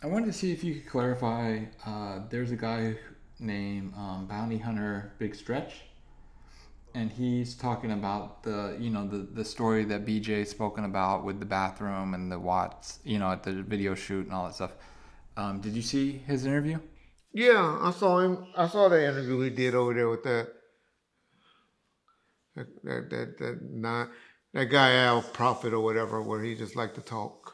I wanted to see if you could clarify. There's a guy named Bounty Hunter Big Stretch, and he's talking about the story that BJ spoken about with the bathroom and the Watts, at the video shoot and all that stuff. Did you see his interview? Yeah, I saw him. I saw that interview he did over there with that guy Al Prophet or whatever, where he just like to talk.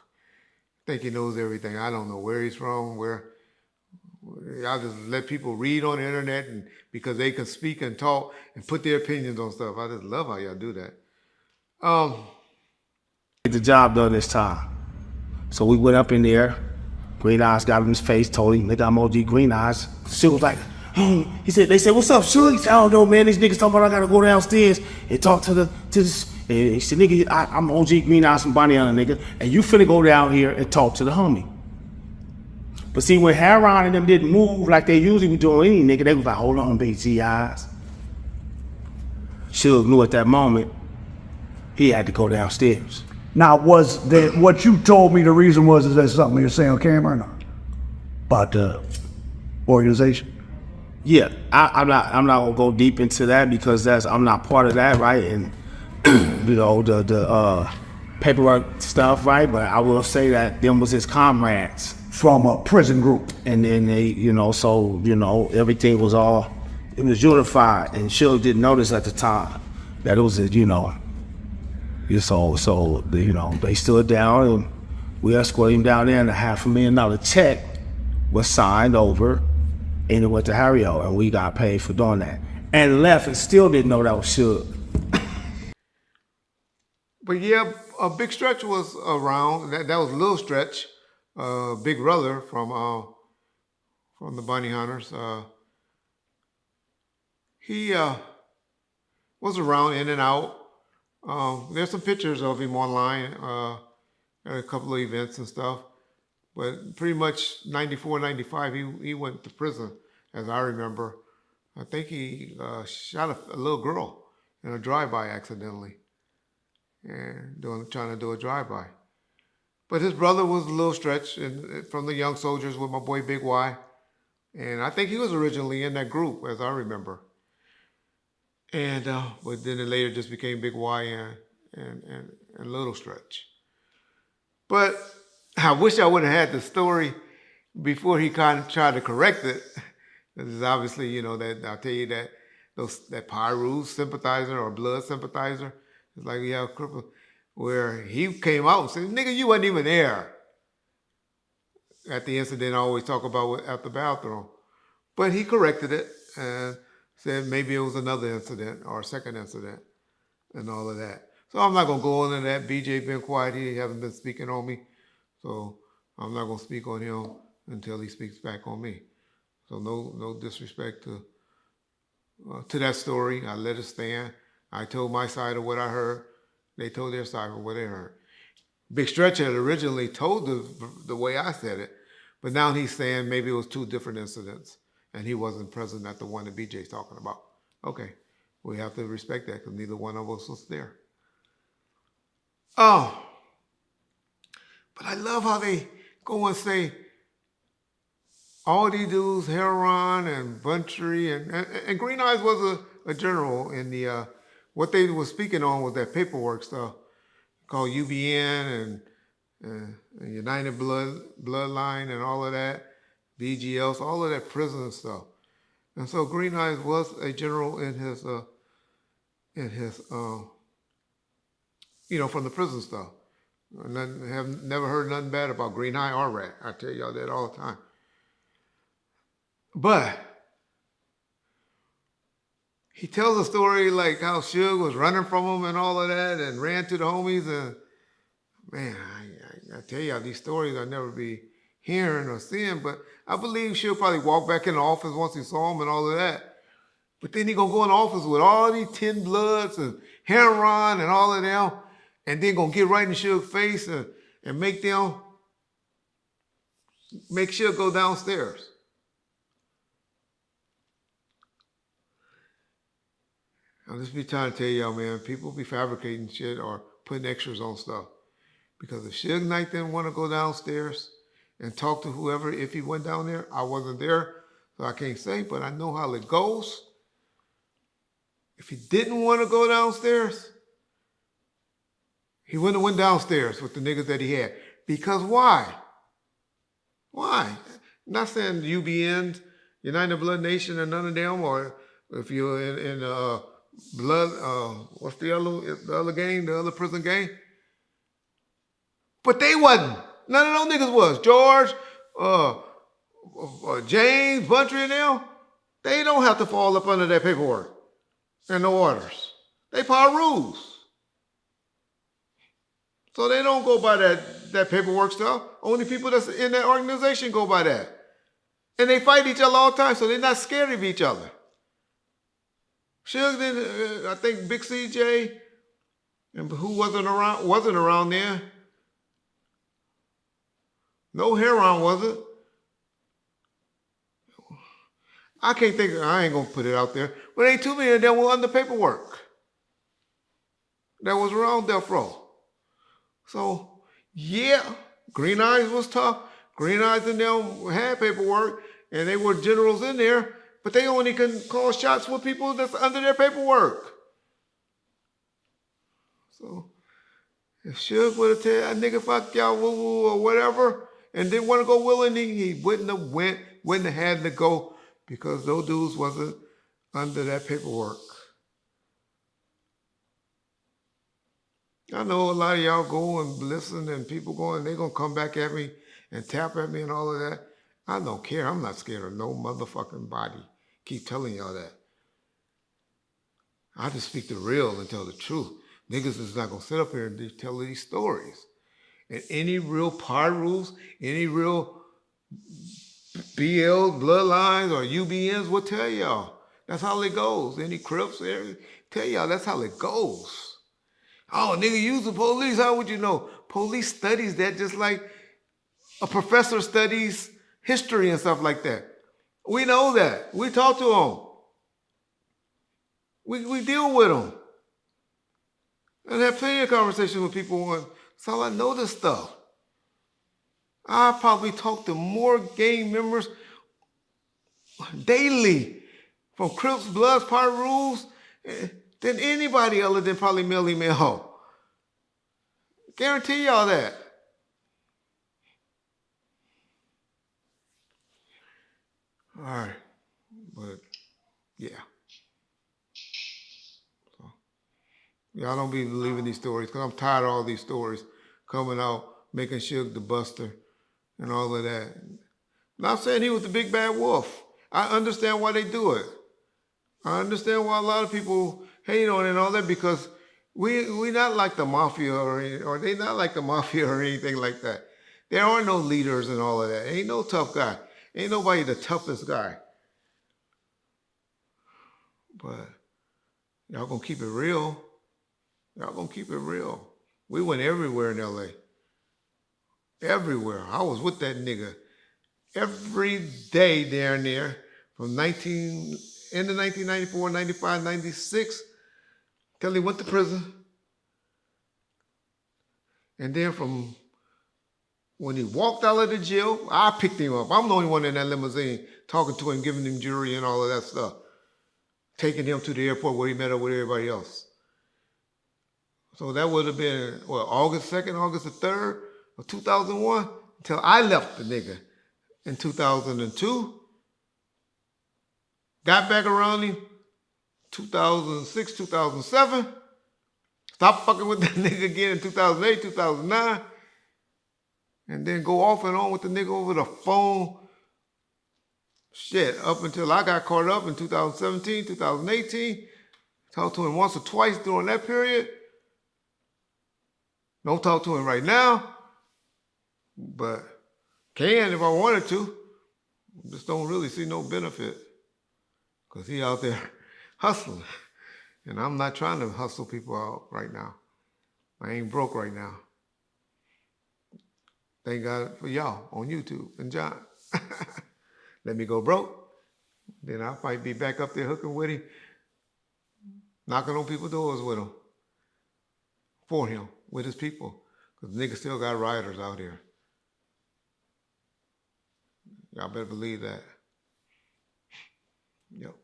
Think he knows everything. I don't know where he's from. Where y'all just let people read on the internet, and because they can speak and talk and put their opinions on stuff. I just love how y'all do that. Um, Get the job done this time. So we went up in there. Green Eyes got in his face, told him, nigga, I'm OG Green Eyes. Suge was like, they said, what's up, Suge? He said, I don't know, man. These niggas talking about I gotta go downstairs and talk to this. And he said, nigga, I'm OG Green Eyes from Bonnie Hunter, nigga. And you finna go down here and talk to the homie. But see, when Haron and them didn't move like they usually would do on any nigga, they was like, hold on, baby, eyes. Suge knew at that moment he had to go downstairs. Now, was that what you told me? The reason was, is that something you're saying on camera or not? About the organization? Yeah, I'm not gonna go deep into that because I'm not part of that, right? And the paperwork stuff, right? But I will say that them was his comrades From a prison group. and then they, everything was it was unified, and Suge didn't notice at the time that it was, they stood down and we escorted him down there, and a $500,000 check was signed over, and it went to Harrio, and we got paid for doing that, and left and still didn't know that was Suge. but yeah, a Big Stretch was around. That was Lil Stretch, Big Brother from the Bunny Hunters. He was around in and out. There's some pictures of him online at a couple of events and stuff. But pretty much 94, 95, he went to prison, as I remember. I think he shot a little girl in a drive-by accidentally, and trying to do a drive-by. But his brother was a little stretch from the Young Soldiers with my boy Big Y. And I think he was originally in that group, as I remember. And but then it later just became Big Y and Little Stretch. But I wish I would have had the story before he kind of tried to correct it. Because obviously, that I'll tell you that that Pyru sympathizer or blood sympathizer, it's like you have cripple, where he came out and said, "Nigga, you wasn't even there." At the incident I always talk about at the bathroom, but he corrected it and said maybe it was another incident or a second incident and all of that. So I'm not gonna go into that. BJ been quiet; he hasn't been speaking on me, so I'm not gonna speak on him until he speaks back on me. So no disrespect to that story. I let it stand. I told my side of what I heard. They told their side of what they heard. Big Stretch had originally told the way I said it, but now he's saying maybe it was two different incidents and he wasn't present at the one that BJ's talking about. Okay, we have to respect that because neither one of us was there. Oh, but I love how they go and say all these dudes, Heron and Buntry and Green Eyes was a general in the what they were speaking on was that paperwork stuff called UBN and United Bloodline and all of that, BGLs, all of that prison stuff. And so Green Eyes was a general in his from the prison stuff. Have never heard nothing bad about Green Eye or Rat. I tell y'all that all the time. But he tells a story like how Suge was running from him and all of that and ran to the homies. And man, I tell y'all, these stories I'll never be hearing or seeing. But I believe Suge probably walked back in the office once he saw him and all of that. But then he gonna go in the office with all these 10 Bloods and Heron and all of them. And then gonna get right in Suge's face and make Suge go downstairs. I'll just be trying to tell y'all, man, people be fabricating shit or putting extras on stuff. Because if Suge Knight didn't want to go downstairs and talk to whoever if he went down there. I wasn't there, so I can't say, but I know how it goes. If he didn't want to go downstairs, he wouldn't have went downstairs with the niggas that he had. Because why? Why? Not saying UBNs, United Blood Nation, or none of them, or if you're in blood, what's the other gang, the other prison gang? But they wasn't. None of those niggas was. George, James, Buntry, and them, they don't have to fall up under that paperwork and no orders. They part rules. So they don't go by that paperwork stuff. Only people that's in that organization go by that. And they fight each other all the time, so they're not scared of each other. Suge, I think Big CJ, and who wasn't around there. No Heron, was it? I can't think, I ain't gonna put it out there, but ain't too many of them were under paperwork that was around death row. So, yeah, Green Eyes was tough. Green Eyes and them had paperwork, and they were generals in there, but they only can call shots with people that's under their paperwork. So, if Suge would have told that nigga fuck y'all woo-woo or whatever, and didn't want to go willingly, he wouldn't have had to go, because those dudes wasn't under that paperwork. I know a lot of y'all go and listen, and people going, they're going to come back at me and tap at me and all of that. I don't care. I'm not scared of no motherfucking body. Keep telling y'all that. I just speak the real and tell the truth. Niggas is not going to sit up here and tell these stories. And any real par rules, any real BL bloodlines or UBNs will tell y'all. That's how it goes. Any Crips, tell y'all that's how it goes. Oh, nigga, use the police. How would you know? Police studies that just like a professor studies history and stuff like that. We know that. We talk to them. We deal with them. And have plenty of conversations with people. So I know this stuff. I probably talk to more gang members daily from Crips, Bloods, Part Rules than anybody other than probably Melly Mel. Guarantee y'all that. All right. But, yeah. So, y'all don't be believing these stories, because I'm tired of all these stories coming out, making Suge the Buster and all of that. Not saying he was the big bad wolf. I understand why they do it. I understand why a lot of people hate on it and all that, because we not like the mafia or they not like the mafia or anything like that. There are no leaders and all of that. Ain't no tough guy. Ain't nobody the toughest guy. But y'all gonna keep it real. Y'all gonna keep it real. We went everywhere in LA. Everywhere. I was with that nigga every day down there from end of 1994, 95, 96, till he went to prison. And then from when he walked out of the jail, I picked him up. I'm the only one in that limousine talking to him, giving him jewelry and all of that stuff. Taking him to the airport where he met up with everybody else. So that would have been, August 2nd, August the 3rd of 2001, until I left the nigga in 2002. Got back around him 2006, 2007. Stopped fucking with that nigga again in 2008, 2009. And then go off and on with the nigga over the phone. Shit, up until I got caught up in 2017, 2018. Talked to him once or twice during that period. Don't talk to him right now. But can if I wanted to. Just don't really see no benefit. Because he out there hustling. And I'm not trying to hustle people out right now. I ain't broke right now. Thank God for y'all on YouTube and John. Let me go broke. Then I might be back up there hooking with him. Knocking on people's doors with him. For him. With his people. Because niggas still got rioters out here. Y'all better believe that. Yep.